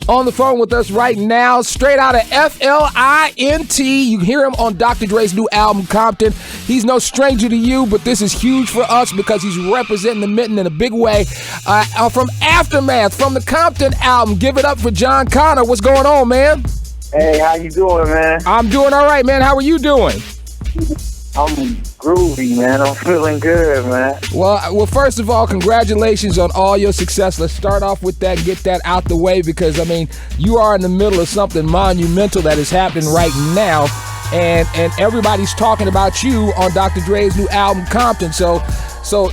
on the phone with us right now, straight out of Flint. You hear him on Dr. Dre's new album, Compton. He's no stranger to you, but this is huge for us because he's representing the Mitten in a big way. From Aftermath, from the Compton album, give it up for Jon Connor. What's going on, man? Hey, how you doing, man? I'm doing all right, man. How are you doing? I'm groovy, man. I'm feeling good, man. Well, first of all, congratulations on all your success. Let's start off with that and get that out the way because, I mean, you are in the middle of something monumental that is happening right now, and everybody's talking about you on Dr. Dre's new album, Compton. So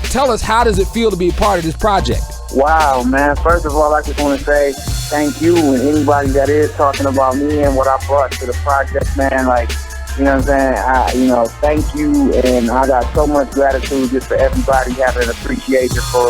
tell us, how does it feel to be a part of this project? Wow, man. First of all, I just want to say thank you and anybody that is talking about me and what I brought to the project, man. Like, you know what I'm saying? Thank you, and I got so much gratitude just for everybody having an appreciation for,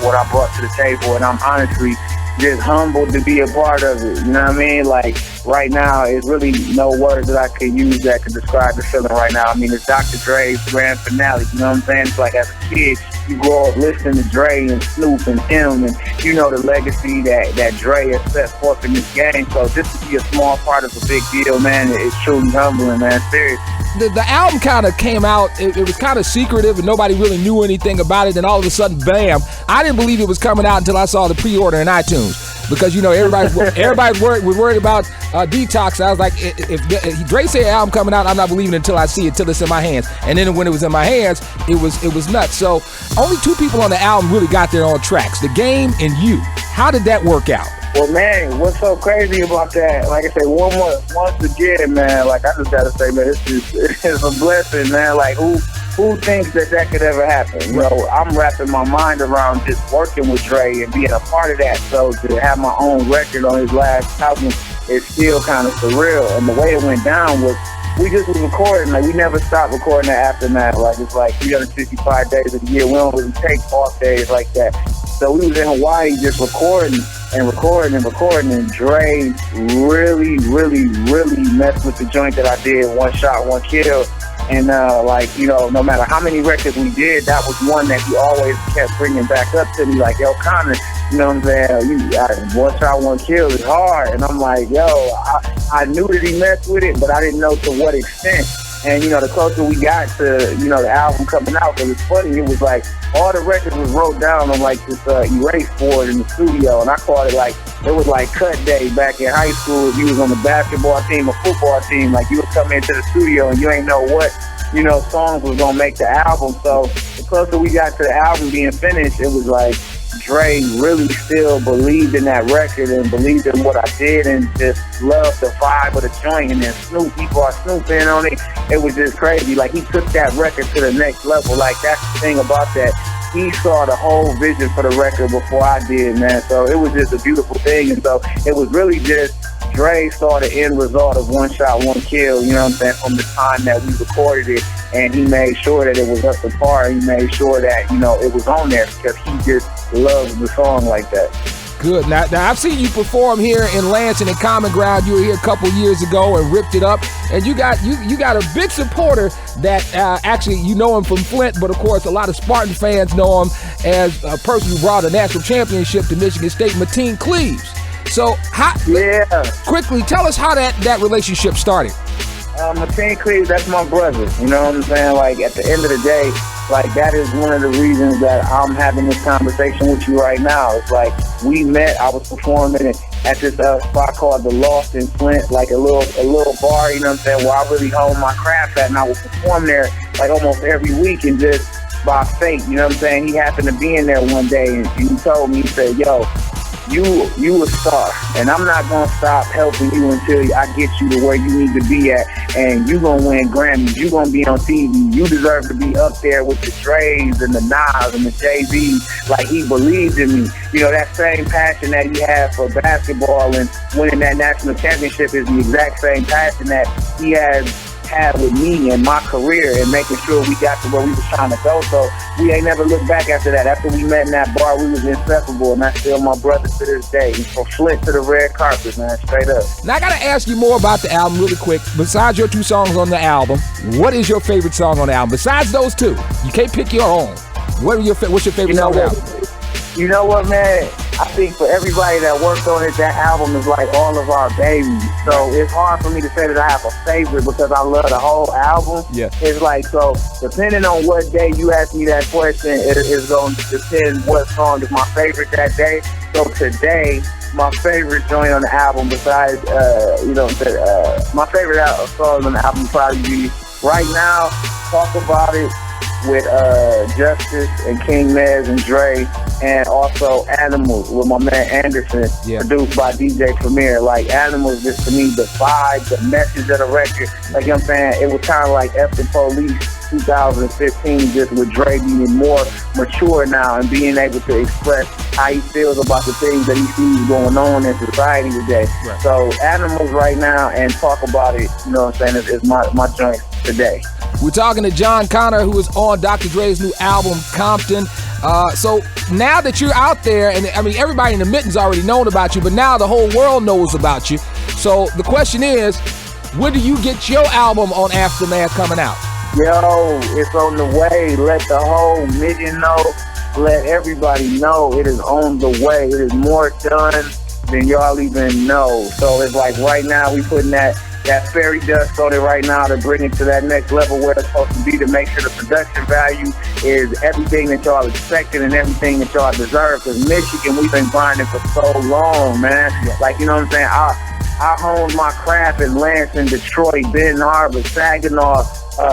what I brought to the table, and I'm honestly just humbled to be a part of it, you know what I mean? Like, right now, it's really no words that I could use that could describe the feeling right now. I mean, it's Dr. Dre's grand finale, you know what I'm saying? It's like, as a kid, you grow up listening to Dre and Snoop and him, and you know the legacy that Dre has set forth in this game. So just to be a small part of a big deal, man, it's truly humbling, man. Seriously. The album kind of came out, it was kind of secretive and nobody really knew anything about it, and all of a sudden, bam. I didn't believe it was coming out until I saw the pre-order in iTunes because, everybody was worried about Detox. I was like, if Dre said album coming out, I'm not believing it until I see it, till it's in my hands. And then when it was in my hands, it was nuts. So only two people on the album really got their own tracks, The Game and you. How did that work out? Well, man, what's so crazy about that? Like I say, once again, man, like I just gotta say, man, it's a blessing, man. Like who thinks that could ever happen? You know, I'm wrapping my mind around just working with Dre and being a part of that. So to have my own record on his last album is still kind of surreal. And the way it went down was, we just was recording. Like, we never stopped recording the Aftermath. Like, it's like 365 days of the year. We don't really take off days like that. So we was in Hawaii just recording, and Dre really, really, really messed with the joint that I did, One Shot, One Kill. And, no matter how many records we did, that was one that he always kept bringing back up to me, like, yo, Connor, you know what I'm saying? One Shot, One Kill is hard. And I'm like, yo, I knew that he messed with it, but I didn't know to what extent. And, the closer we got to, the album coming out, it was funny. It was like all the records was wrote down on like this erase board in the studio. And I called it like, it was like cut day back in high school. If you was on the basketball team or football team, like you would come into the studio and you ain't know what, songs was going to make the album. So the closer we got to the album being finished, it was like Dre really still believed in that record and believed in what I did and just loved the vibe of the joint. And then Snoop, he brought Snoop in on it. It was just crazy. Like, he took that record to the next level. Like, that's the thing about that. He saw the whole vision for the record before I did, man. So it was just a beautiful thing. And so it was really just Dre saw the end result of One Shot, One Kill, you know what I'm saying, from the time that we recorded it. And he made sure that it was up to par. He made sure that, it was on there because he just loves the song like that. Good. Now I've seen you perform here in Lansing and Common Ground. You were here a couple years ago and ripped it up. And you got a big supporter that actually, you know him from Flint, but of course a lot of Spartan fans know him as a person who brought a national championship to Michigan State, Mateen Cleaves. So quickly, tell us how that relationship started. Mateen Cleaves, that's my brother. You know what I'm saying? Like, at the end of the day, like, that is one of the reasons that I'm having this conversation with you right now. It's like, we met, I was performing at this spot called The Loft in Flint, like a little bar, you know what I'm saying, where I really hone my craft at, and I would perform there like almost every week, and just by fate, you know what I'm saying, he happened to be in there one day, and he told me, he said, yo, you a star, and I'm not gonna stop helping you until I get you to where you need to be at, and you gonna win Grammys, you gonna be on TV, you deserve to be up there with the Dre's and the Nas and the Jay-Z's. Like, he believed in me. That same passion that he had for basketball and winning that national championship is the exact same passion that he had with me and my career and making sure we got to where we was trying to go. So we ain't never looked back after that. After we met in that bar, we was inseparable, and that's still my brother to this day. He's from Flint to the red carpet, man, straight up. Now I gotta ask you more about the album really quick. Besides your two songs on the album, what is your favorite song on the album? Besides those two, you can't pick your own. What's your favorite song on the album? You know what, man? I think for everybody that worked on it, that album is like all of our babies. So it's hard for me to say that I have a favorite because I love the whole album. Yeah. It's like, so depending on what day you ask me that question, it is going to depend what song is my favorite that day. So today, my favorite joint on the album besides, my favorite song on the album would probably be right now, Talk About It with Justice and King Nez and Dre, and also Animals with my man Anderson, produced by DJ Premier. Like, Animals, just to me, the vibe, the message of the record, like, you know what I'm saying, it was kind of like F the Police 2015, just with Dre being more mature now and being able to express how he feels about the things that he sees going on in society today. Right. So Animals right now and Talk About It, you know what I'm saying, is my joint today. We're talking to Jon Connor, who is on Dr. Dre's new album, Compton. So now that you're out there, and I mean, everybody in the Mitten's already known about you, but now the whole world knows about you. So the question is, when do you get your album on Aftermath coming out? Yo, it's on the way. Let the whole million know. Let everybody know it is on the way. It is more done than y'all even know. So it's like right now we putting that fairy dust on it right now to bring it to that next level where it's supposed to be, to make sure the production value is everything that y'all expected and everything that y'all deserve. Because Michigan, we've been grinding for so long, man. Like, you know what I'm saying? I honed my craft in Lansing, Detroit, Benton Harbor, Saginaw,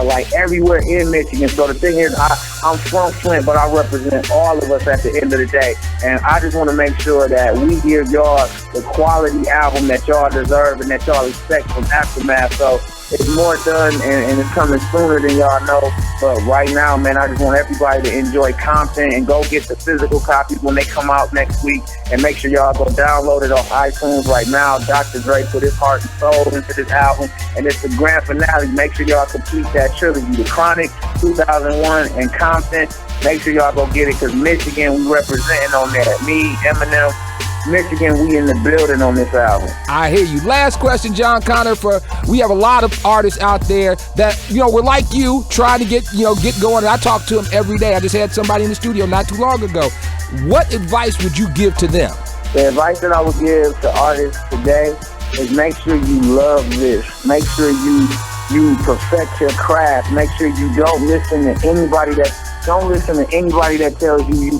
like everywhere in Michigan. So the thing is, I'm from Flint, but I represent all of us at the end of the day. And I just want to make sure that we give y'all the quality album that y'all deserve and that y'all expect from Aftermath. So it's more done and it's coming sooner than y'all know. But right now, man, I just want everybody to enjoy Compton and go get the physical copies when they come out next week. And make sure y'all go download it on iTunes right now. Dr. Dre put his heart and soul into this album. And it's the grand finale. Make sure y'all complete that trilogy. The Chronic, 2001, and Compton. Make sure y'all go get it, because Michigan, we representing on that. Me, Eminem, Michigan, we in the building on this album. I hear you. Last question, Jon Connor. We have a lot of artists out there that, were like you, trying to get going. And I talk to them every day. I just had somebody in the studio not too long ago. What advice would you give to them? The advice that I would give to artists today is make sure you love this. Make sure you perfect your craft. Make sure you don't listen to anybody that tells you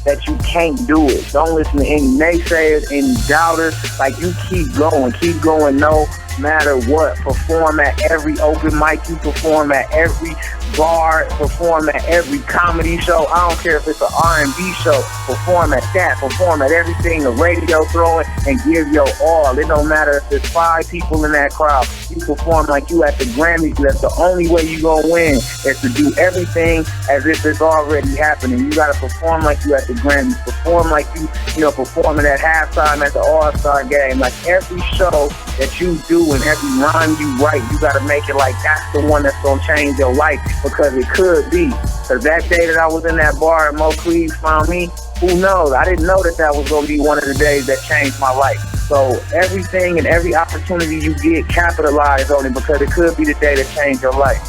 that you can't do it. Don't listen to any naysayers, any doubters. Like, you keep going no matter what. Perform at every open mic you perform at, every bar, perform at every comedy show. I don't care if it's an R&B show. Perform at that. Perform at everything the radio throwing, and give your all. It don't matter if there's 5 people in that crowd. You perform like you at the Grammys. That's the only way you gonna win, is to do everything as if it's already happening. You gotta perform like you at the Grammys. Perform like you performing at halftime at the All-Star game. Like, every show that you do and every rhyme you write, you gotta make it like that's the one that's gonna change your life, because it could be. Because that day that I was in that bar and Mo Cleaves found me, who knows? I didn't know that was gonna be one of the days that changed my life. So everything and every opportunity you get, capitalize on it, because it could be the day that changed your life.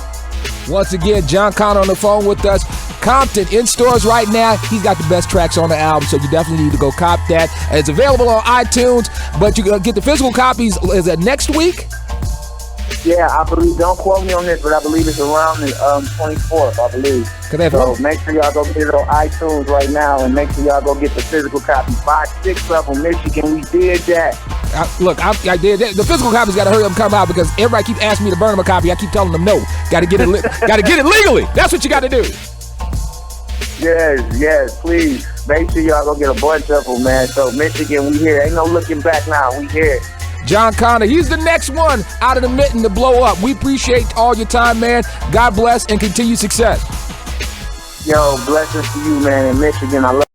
Once again, Jon Connor on the phone with us. Compton in stores right now. He's got the best tracks on the album, so you definitely need to go cop that. And it's available on iTunes, but you can get the physical copies. Is that next week? Yeah, I believe, don't quote me on this, but I believe it's around the 24th, I believe. So make sure y'all go get it on iTunes right now, and make sure y'all go get the physical copy. 5, 6 of them, Michigan, we did that. I did that. The physical copies got to hurry up and come out, because everybody keep asking me to burn them a copy. I keep telling them no. Got to get it. Got to get it legally. That's what you got to do. Yes, please. Make sure y'all go get a bunch of them, man. So Michigan, we here. Ain't no looking back now. We here. Jon Connor, he's the next one out of the Mitten to blow up. We appreciate all your time, man. God bless and continued success. Yo, blessings to you, man, in Michigan. I love